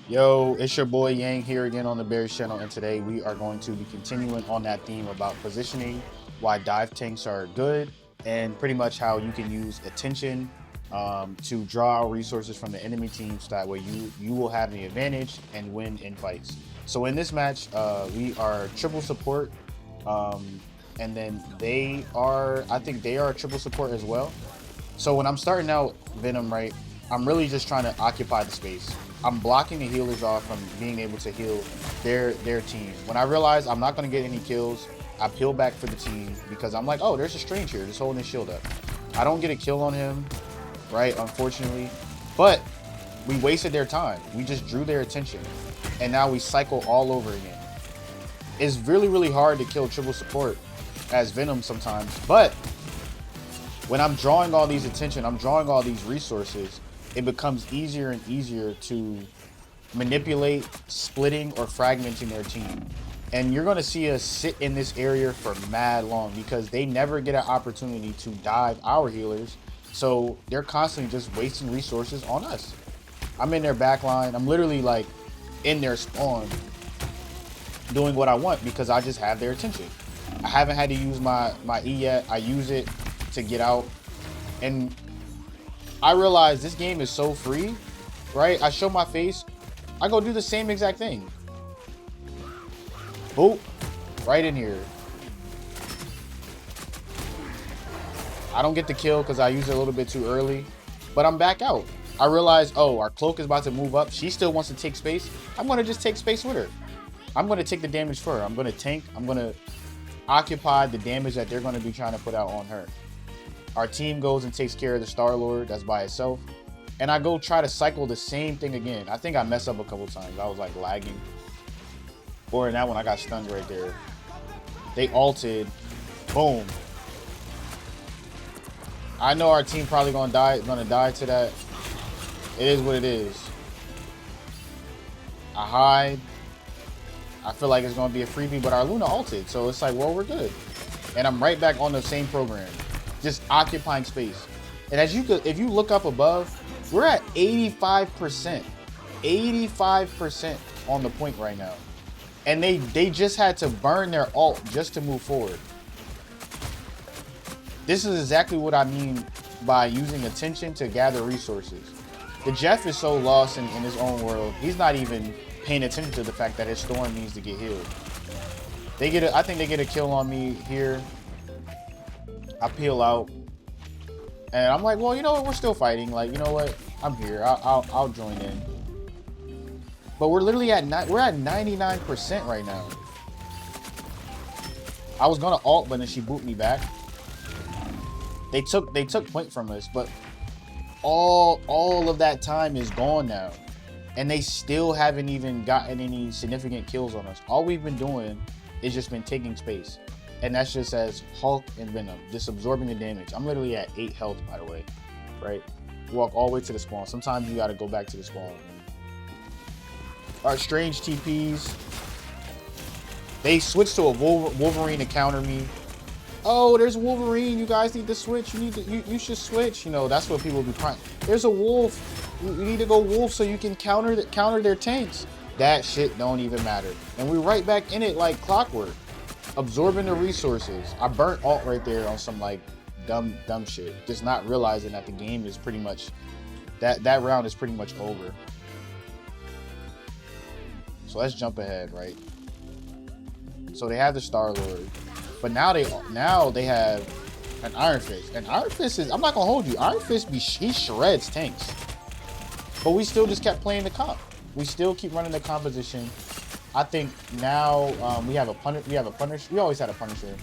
Yo, it's your boy Yang here again on the Bears channel, and today we are going to be continuing on that theme about positioning, why dive tanks are good, and pretty much how you can use attention to draw out resources from the enemy team, so that way you will have the advantage and win in fights. So in this match, we are triple support, and then I think they are triple support as well. So when I'm starting out Venom, right, I'm really just trying to occupy the space. I'm blocking the healers off from being able to heal their team. When I realize I'm not going to get any kills, I peel back for the team because I'm like, oh, there's a Strange here, just holding his shield up. I don't get a kill on him, right, unfortunately. But we wasted their time. We just drew their attention. And now we cycle all over again. It's really, really hard to kill triple support as Venom sometimes. But when I'm drawing all these attention, I'm drawing all these resources, it becomes easier and easier to manipulate, splitting, or fragmenting their team. And you're going to see us sit in this area for mad long because they never get an opportunity to dive our healers. So they're constantly just wasting resources on us. I'm in their back line. I'm literally like in their spawn doing what I want because I just have their attention. I haven't had to use my E yet. I use it to get out. And I realize this game is so free, right? I show my face. I go do the same exact thing. Boop. Right in here. I don't get the kill because I use it a little bit too early. But I'm back out. I realize, oh, our cloak is about to move up. She still wants to take space. I'm going to just take space with her. I'm going to take the damage for her. I'm going to tank. I'm going to occupy the damage that they're going to be trying to put out on her. Our team goes and takes care of the Star-Lord that's by itself. And I go try to cycle the same thing again. I think I messed up a couple times. I was like lagging. Or in that one, I got stunned right there. They ulted. Boom. I know our team probably gonna die to that. It is what it is. I hide. I feel like it's gonna be a freebie, but our Luna ulted, so it's like, well, we're good. And I'm right back on the same program, just occupying space. And as you could, if you look up above, we're at 85%, 85% on the point right now. And they just had to burn their ult just to move forward. This is exactly what I mean by using attention to gather resources. The Jeff is so lost in his own world. He's not even paying attention to the fact that his Storm needs to get healed. I think they get a kill on me here. I peel out. And I'm like, well, you know what? We're still fighting. Like, you know what? I'm here. I'll join in. But we're literally at 99% right now. I was gonna ult, but then she booped me back. They took point from us, but all of that time is gone now. And they still haven't even gotten any significant kills on us. All we've been doing is just been taking space. And that's just as Hulk and Venom, just absorbing the damage. I'm literally at 8 health, by the way, right? Walk all the way to the spawn. Sometimes you gotta go back to the spawn. Our Strange TPs. They switched to a Wolverine to counter me. Oh, there's Wolverine. You guys need to switch. You should switch. You know, that's what people be crying. There's a wolf. You need to go wolf so you can counter their tanks. That shit don't even matter. And we're right back in it like clockwork. Absorbing the resources. I burnt ult right there on some like dumb shit. Just not realizing that the game is pretty much that round is pretty much over. So let's jump ahead, right? So they have the Star-Lord, but now they have an Iron Fist. And Iron Fist is, I'm not gonna hold you, Iron Fist he shreds tanks. But we still just kept playing the comp. We still keep running the composition. I think now we have a Punisher. We always had a Punisher.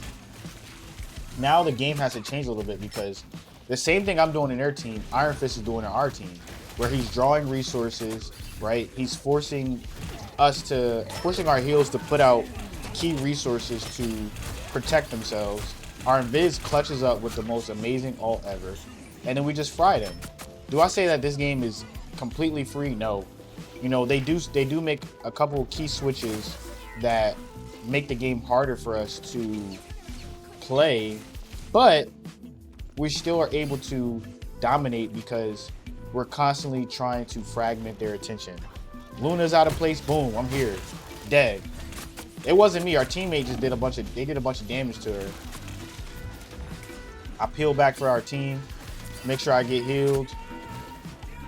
Now the game has to change a little bit because the same thing I'm doing in their team, Iron Fist is doing in our team, where he's drawing resources, right? He's forcing our heals to put out key resources to protect themselves. Our Invis clutches up with the most amazing ult ever, and then we just fried him. Do I say that this game is completely free? No. You know, they do make a couple key switches that make the game harder for us to play, but we still are able to dominate because we're constantly trying to fragment their attention. Luna's out of place. Boom, I'm here. Dead. It wasn't me. Our teammate just did a bunch of damage to her. I peel back for our team. Make sure I get healed.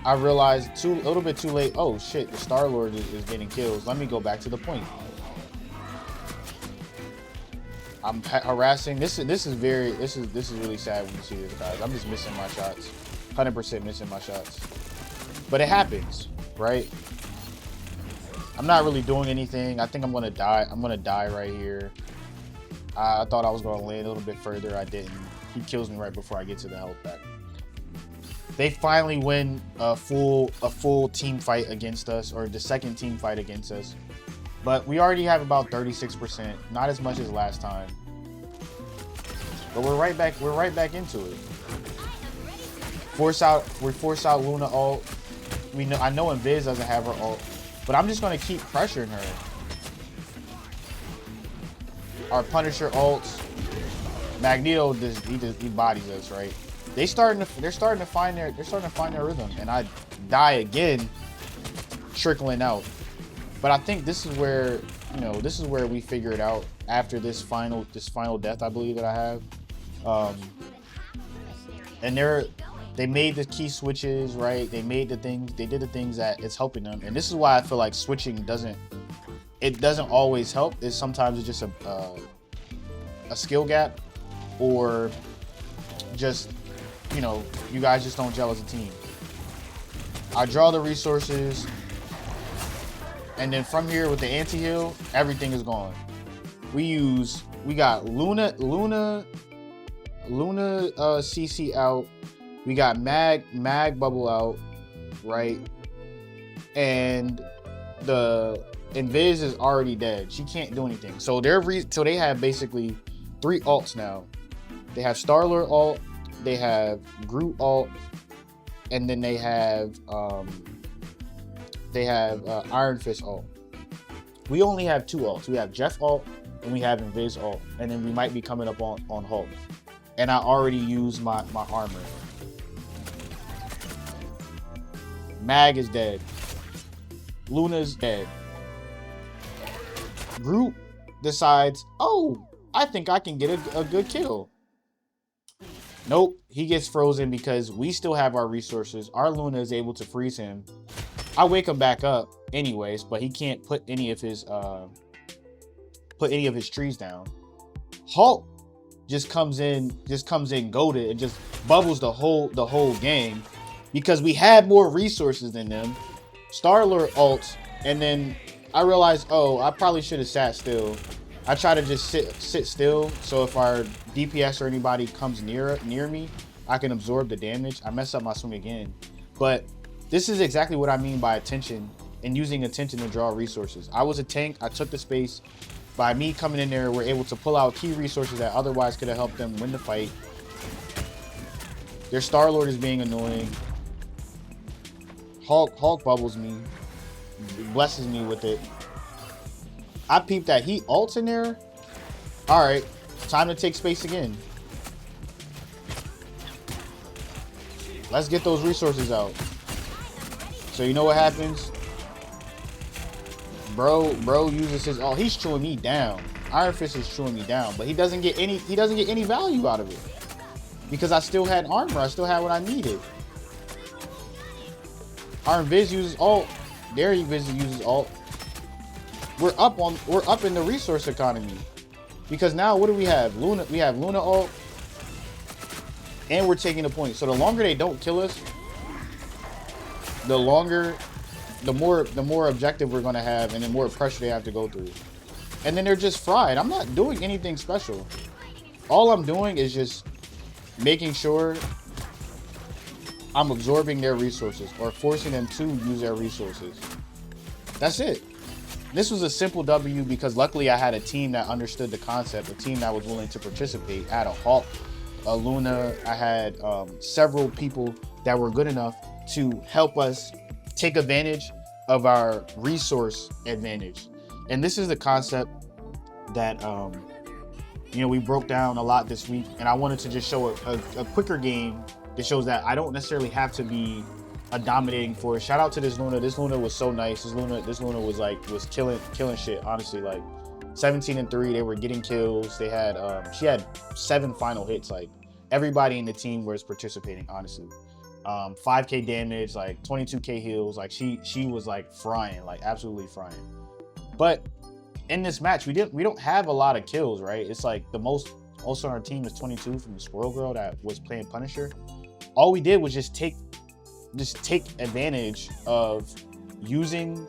I realized a little bit too late. Oh shit, the Star-Lord is getting kills. Let me go back to the point. I'm harassing. This is really sad when you see this, guys. I'm just missing my shots. 100% missing my shots. But it happens, right? I'm not really doing anything. I think I'm gonna die. I'm gonna die right here. I thought I was gonna land a little bit further. I didn't. He kills me right before I get to the health pack. They finally win a full team fight against us, or the second team fight against us. But we already have about 36%, not as much as last time. But we're right back into it. We force out Luna ult. I know Invis doesn't have her ult, but I'm just gonna keep pressuring her. Our Punisher ults. Magneto he bodies us, right? They're starting to find their rhythm, and I die again, trickling out. But I think this is where we figure it out after this final death, I believe, that I have. And they made the key switches, right? They did the things that it's helping them. And this is why I feel like switching doesn't always help. Sometimes it's just a skill gap, or just, you guys just don't gel as a team. I draw the resources, and then from here with the anti-heal, everything is gone. We got Luna CC out. We got Mag bubble out, right? And the Invis is already dead. She can't do anything. So they have basically 3 ults now. They have Star-Lord ult, they have Groot ult, and then they have Iron Fist ult. We only have 2 ults. We have Jeff ult and we have Invis ult, and then we might be coming up on Hulk. And I already used my armor. Mag is dead. Luna's dead. Groot decides, oh, I think I can get a good kill. Nope, he gets frozen because we still have our resources. Our Luna is able to freeze him. I wake him back up anyways, but he can't put any of his trees down. Hulk just comes in goated and just bubbles the whole game because we had more resources than them. Star-Lord ults, and then I realized, oh, I probably should have sat still. I try to just sit still, so if our DPS or anybody comes near me, I can absorb the damage. I mess up my swing again. But this is exactly what I mean by attention and using attention to draw resources. I was a tank. I took the space. By me coming in there, we're able to pull out key resources that otherwise could have helped them win the fight. Their Star-Lord is being annoying. Hulk bubbles me, blesses me with it. I peeped that he ults in there. All right, time to take space again. Let's get those resources out. So you know what happens? Bro uses his ult. He's chewing me down. Iron Fist is chewing me down, but he doesn't get any value out of it because I still had armor. I still had what I needed. Our Invis uses ult. Their Invis uses ult. We're up in the resource economy because now what do we have? We have Luna ult, and we're taking the point. So the longer they don't kill us, the more objective we're gonna have, and the more pressure they have to go through. And then they're just fried. I'm not doing anything special. All I'm doing is just making sure I'm absorbing their resources or forcing them to use their resources. That's it. This was a simple W because luckily I had a team that understood the concept, a team that was willing to participate. I had a Hulk, a Luna. I had several people that were good enough to help us take advantage of our resource advantage. And this is the concept that we broke down a lot this week, and I wanted to just show a quicker game that shows that I don't necessarily have to be a dominating force. Shout out to this Luna. This Luna was so nice. This Luna was killing shit. Honestly, like 17-3. They were getting kills. They had she had 7 final hits. Like everybody in the team was participating. Honestly, 5k damage, like 22k heals. Like she was like frying, like absolutely frying. But in this match, we don't have a lot of kills, right? It's like the most also on our team is 22 from the Squirrel Girl that was playing Punisher. All we did was just take advantage of using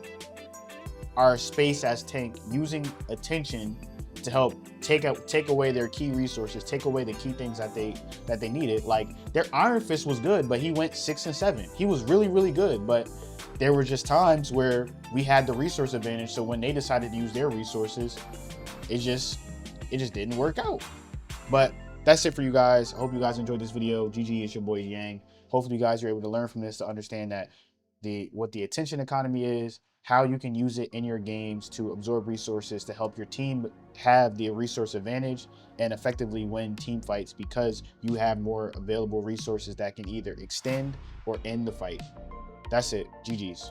our space as tank, using attention to help take away their key resources, take away the key things that they needed. Like their Iron Fist was good, but he went 6 and 7. He was really good, but there were just times where we had the resource advantage. So when they decided to use their resources, it just didn't work out. But that's it for you guys. I hope you guys enjoyed this video. GG, it's your boy Yang. Hopefully you guys are able to learn from this to understand that what the attention economy is, how you can use it in your games to absorb resources to help your team have the resource advantage and effectively win team fights because you have more available resources that can either extend or end the fight. That's it. GG's.